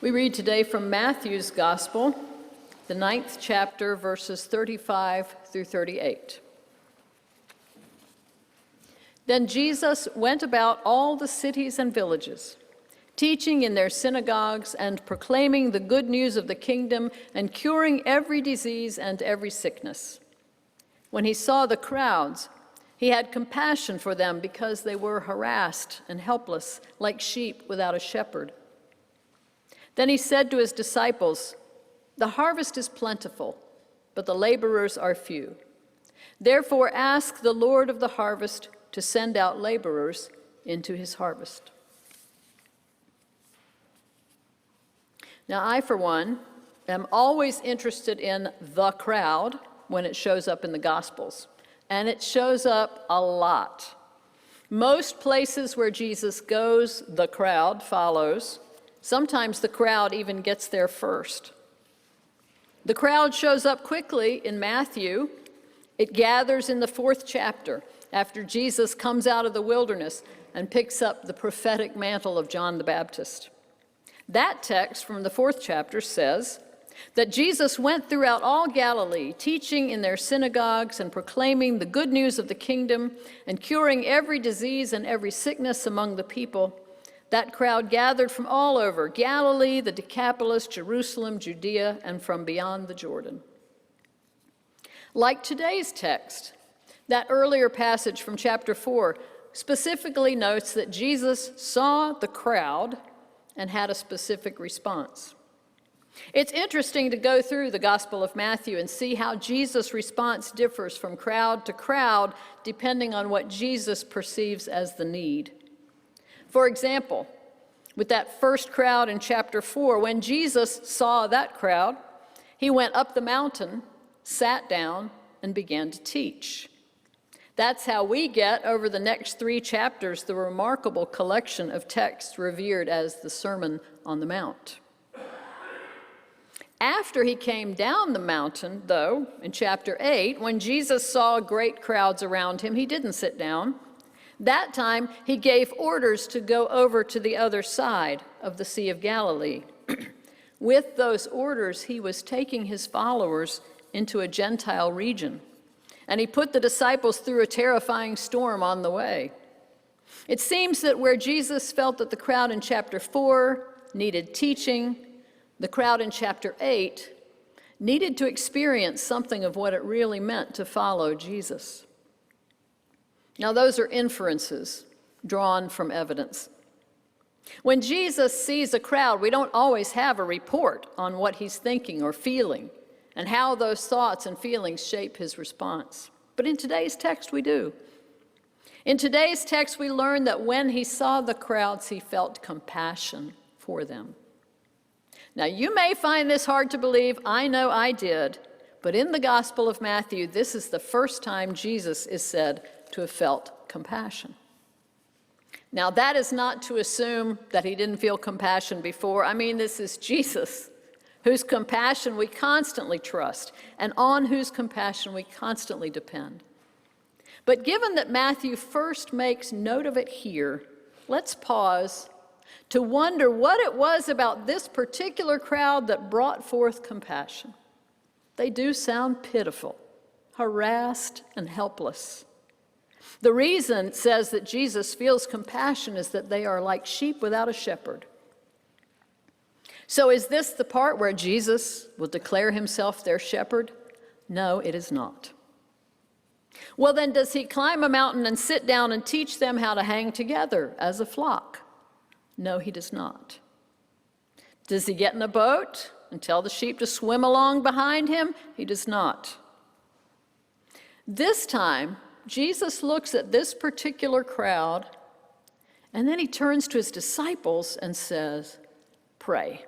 We read today from Matthew's Gospel, the 9th chapter, verses 35 through 38. Then Jesus went about all the cities and villages, teaching in their synagogues and proclaiming the good news of the kingdom and curing every disease and every sickness. When he saw the crowds, he had compassion for them because they were harassed and helpless, like sheep without a shepherd. Then he said to his disciples, "The harvest is plentiful, but the laborers are few. Therefore ask the Lord of the harvest to send out laborers into his harvest." Now, I, for one, am always interested in the crowd when it shows up in the Gospels, and it shows up a lot. Most places where Jesus goes, the crowd follows. Sometimes the crowd even gets there first. The crowd shows up quickly in Matthew. It gathers in the 4th chapter after Jesus comes out of the wilderness and picks up the prophetic mantle of John the Baptist. That text from the 4th chapter says that Jesus went throughout all Galilee, teaching in their synagogues and proclaiming the good news of the kingdom and curing every disease and every sickness among the people. That crowd gathered from all over Galilee, the Decapolis, Jerusalem, Judea, and from beyond the Jordan. Like today's text, that earlier passage from chapter 4 specifically notes that Jesus saw the crowd and had a specific response. It's interesting to go through the Gospel of Matthew and see how Jesus' response differs from crowd to crowd depending on what Jesus perceives as the need. For example, with that first crowd in chapter 4, when Jesus saw that crowd, he went up the mountain, sat down, and began to teach. That's how we get, over the next 3 chapters, the remarkable collection of texts revered as the Sermon on the Mount. After he came down the mountain, though, in chapter 8, when Jesus saw great crowds around him, he didn't sit down. That time, he gave orders to go over to the other side of the Sea of Galilee. With those orders, he was taking his followers into a Gentile region, and he put the disciples through a terrifying storm on the way. It seems that where Jesus felt that the crowd in chapter 4 needed teaching, the crowd in chapter 8 needed to experience something of what it really meant to follow Jesus. Now, those are inferences drawn from evidence. When Jesus sees a crowd, we don't always have a report on what he's thinking or feeling and how those thoughts and feelings shape his response. But in today's text, we do. In today's text, we learn that when he saw the crowds, he felt compassion for them. Now, you may find this hard to believe. I know I did. But in the Gospel of Matthew, this is the first time Jesus is said to have felt compassion. Now, that is not to assume that he didn't feel compassion before. I mean, this is Jesus, whose compassion we constantly trust and on whose compassion we constantly depend. But given that Matthew first makes note of it here, let's pause to wonder what it was about this particular crowd that brought forth compassion. They do sound pitiful, harassed, and helpless. The reason it says that Jesus feels compassion is that they are like sheep without a shepherd. So is this the part where Jesus will declare himself their shepherd? No, it is not. Well, then does he climb a mountain and sit down and teach them how to hang together as a flock? No, he does not. Does he get in a boat and tell the sheep to swim along behind him? He does not. This time, Jesus looks at this particular crowd, and then he turns to his disciples and says, "Pray."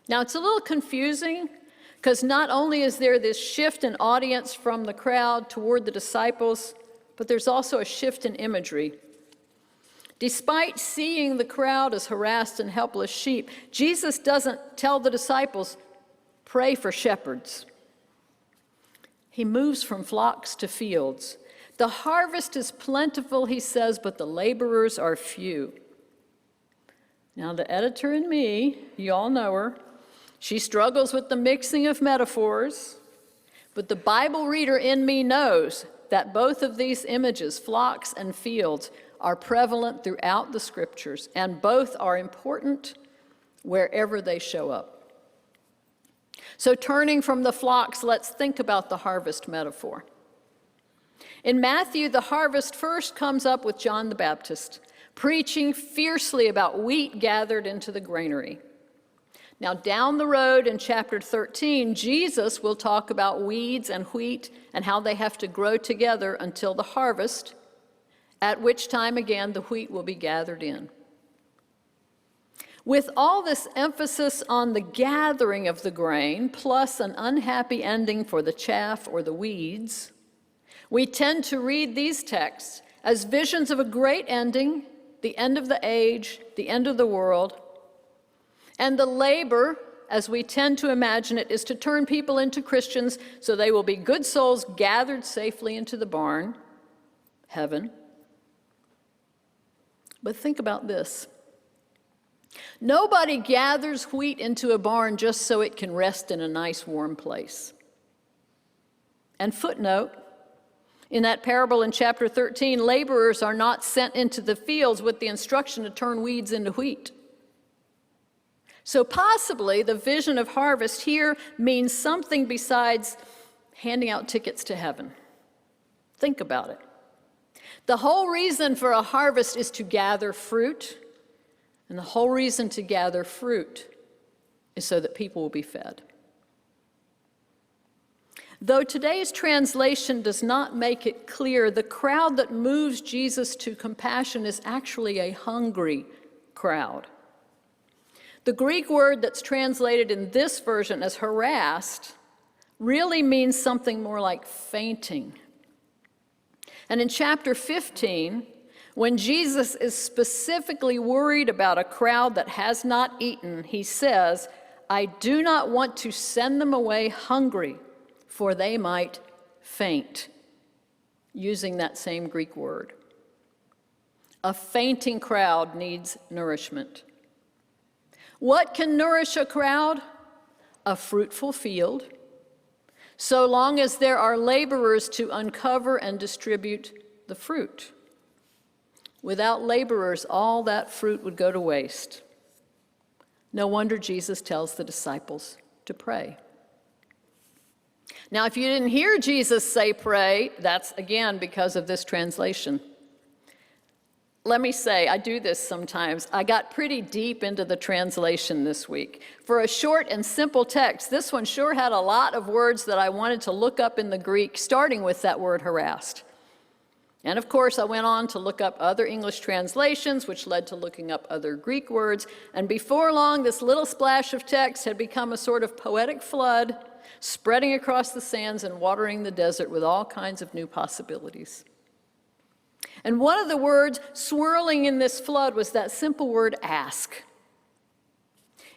Now, it's a little confusing because not only is there this shift in audience from the crowd toward the disciples, but there's also a shift in imagery. Despite seeing the crowd as harassed and helpless sheep, Jesus doesn't tell the disciples, "Pray for shepherds." He moves from flocks to fields. The harvest is plentiful, he says, but the laborers are few. Now, the editor in me, you all know her, she struggles with the mixing of metaphors, but the Bible reader in me knows that both of these images, flocks and fields, are prevalent throughout the scriptures, and both are important wherever they show up. So turning from the flocks, let's think about the harvest metaphor. In Matthew, the harvest first comes up with John the Baptist, preaching fiercely about wheat gathered into the granary. Now, down the road in chapter 13, Jesus will talk about weeds and wheat and how they have to grow together until the harvest, at which time, again, the wheat will be gathered in. With all this emphasis on the gathering of the grain, plus an unhappy ending for the chaff or the weeds, we tend to read these texts as visions of a great ending, the end of the age, the end of the world. And the labor, as we tend to imagine it, is to turn people into Christians so they will be good souls gathered safely into the barn, heaven. But think about this. Nobody gathers wheat into a barn just so it can rest in a nice warm place. And footnote, in that parable in chapter 13, laborers are not sent into the fields with the instruction to turn weeds into wheat. So possibly the vision of harvest here means something besides handing out tickets to heaven. Think about it. The whole reason for a harvest is to gather fruit, and the whole reason to gather fruit is so that people will be fed. Though today's translation does not make it clear, the crowd that moves Jesus to compassion is actually a hungry crowd. The Greek word that's translated in this version as harassed really means something more like fainting. And in chapter 15, when Jesus is specifically worried about a crowd that has not eaten, he says, "I do not want to send them away hungry, for they might faint," using that same Greek word. A fainting crowd needs nourishment. What can nourish a crowd? A fruitful field, so long as there are laborers to uncover and distribute the fruit. Without laborers, all that fruit would go to waste. No wonder Jesus tells the disciples to pray. Now, if you didn't hear Jesus say pray, that's again because of this translation. Let me say, I do this sometimes. I got pretty deep into the translation this week. For a short and simple text, this one sure had a lot of words that I wanted to look up in the Greek, starting with that word harassed. And of course, I went on to look up other English translations, which led to looking up other Greek words. And before long, this little splash of text had become a sort of poetic flood, spreading across the sands and watering the desert with all kinds of new possibilities. And one of the words swirling in this flood was that simple word, ask.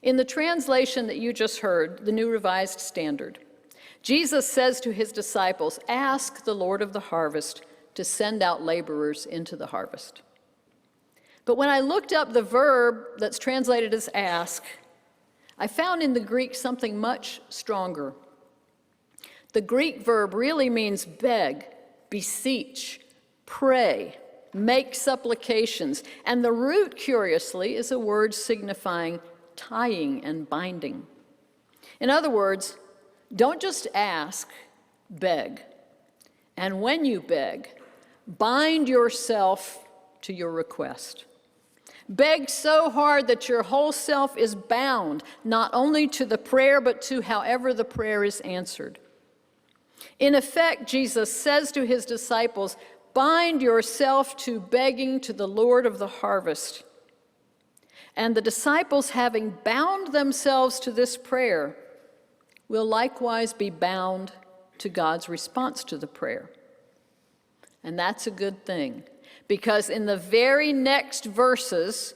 In the translation that you just heard, the New Revised Standard, Jesus says to his disciples, "Ask the Lord of the harvest to send out laborers into the harvest." But when I looked up the verb that's translated as ask, I found in the Greek something much stronger. The Greek verb really means beg, beseech, pray, make supplications, and the root, curiously, is a word signifying tying and binding. In other words, don't just ask, beg. And when you beg, bind yourself to your request. Beg so hard that your whole self is bound, not only to the prayer, but to however the prayer is answered. In effect, Jesus says to his disciples, bind yourself to begging to the Lord of the harvest. And the disciples, having bound themselves to this prayer, will likewise be bound to God's response to the prayer. And that's a good thing, because in the very next verses,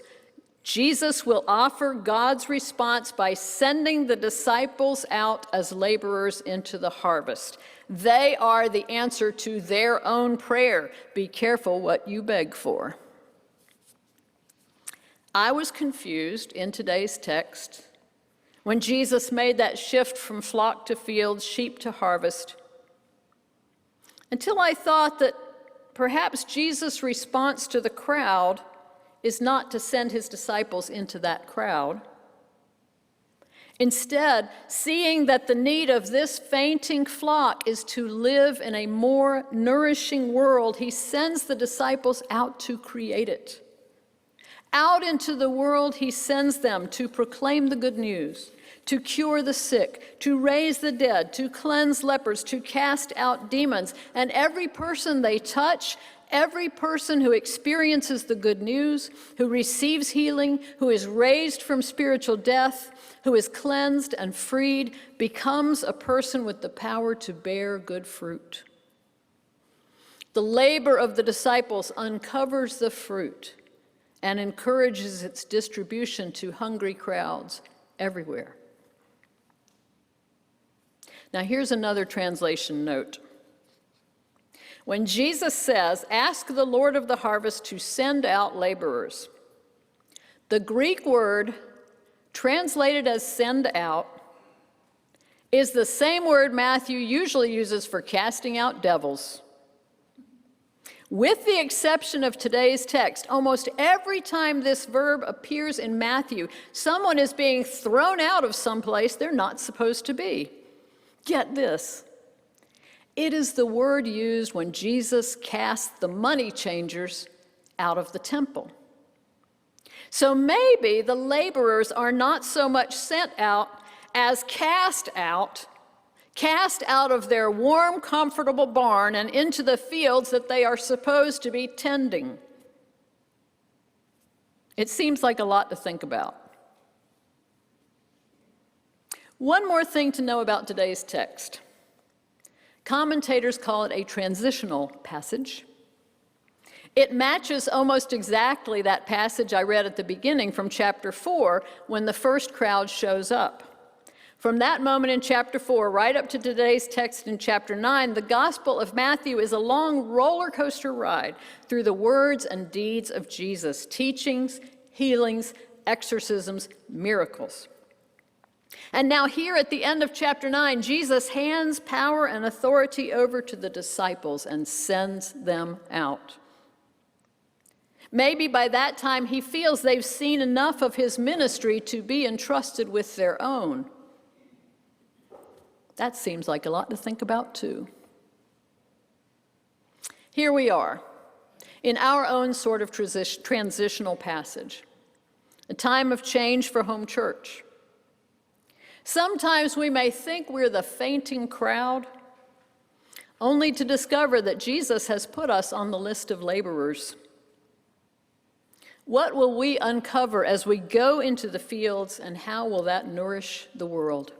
Jesus will offer God's response by sending the disciples out as laborers into the harvest. They are the answer to their own prayer. Be careful what you beg for. I was confused in today's text when Jesus made that shift from flock to field, sheep to harvest, until I thought that perhaps Jesus' response to the crowd is not to send his disciples into that crowd. Instead, seeing that the need of this fainting flock is to live in a more nourishing world, he sends the disciples out to create it. Out into the world, he sends them to proclaim the good news, to cure the sick, to raise the dead, to cleanse lepers, to cast out demons. And every person they touch, every person who experiences the good news, who receives healing, who is raised from spiritual death, who is cleansed and freed, becomes a person with the power to bear good fruit. The labor of the disciples uncovers the fruit and encourages its distribution to hungry crowds everywhere. Now here's another translation note. When Jesus says, "Ask the Lord of the harvest to send out laborers," the Greek word translated as "send out" is the same word Matthew usually uses for casting out devils. With the exception of today's text, almost every time this verb appears in Matthew, someone is being thrown out of someplace they're not supposed to be. Get this. It is the word used when Jesus cast the money changers out of the temple. So maybe the laborers are not so much sent out as cast out of their warm, comfortable barn and into the fields that they are supposed to be tending. It seems like a lot to think about. One more thing to know about today's text. Commentators call it a transitional passage. It matches almost exactly that passage I read at the beginning from chapter 4 when the first crowd shows up. From that moment in chapter 4 right up to today's text in chapter 9, the Gospel of Matthew is a long roller coaster ride through the words and deeds of Jesus, teachings, healings, exorcisms, miracles. And now here at the end of chapter 9, Jesus hands power and authority over to the disciples and sends them out. Maybe by that time he feels they've seen enough of his ministry to be entrusted with their own. That seems like a lot to think about too. Here we are, in our own sort of transitional passage, a time of change for home church. Sometimes we may think we're the fainting crowd, only to discover that Jesus has put us on the list of laborers. What will we uncover as we go into the fields, and how will that nourish the world?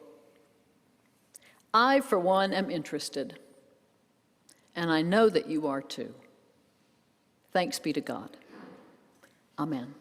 I, for one, am interested, and I know that you are too. Thanks be to God. Amen.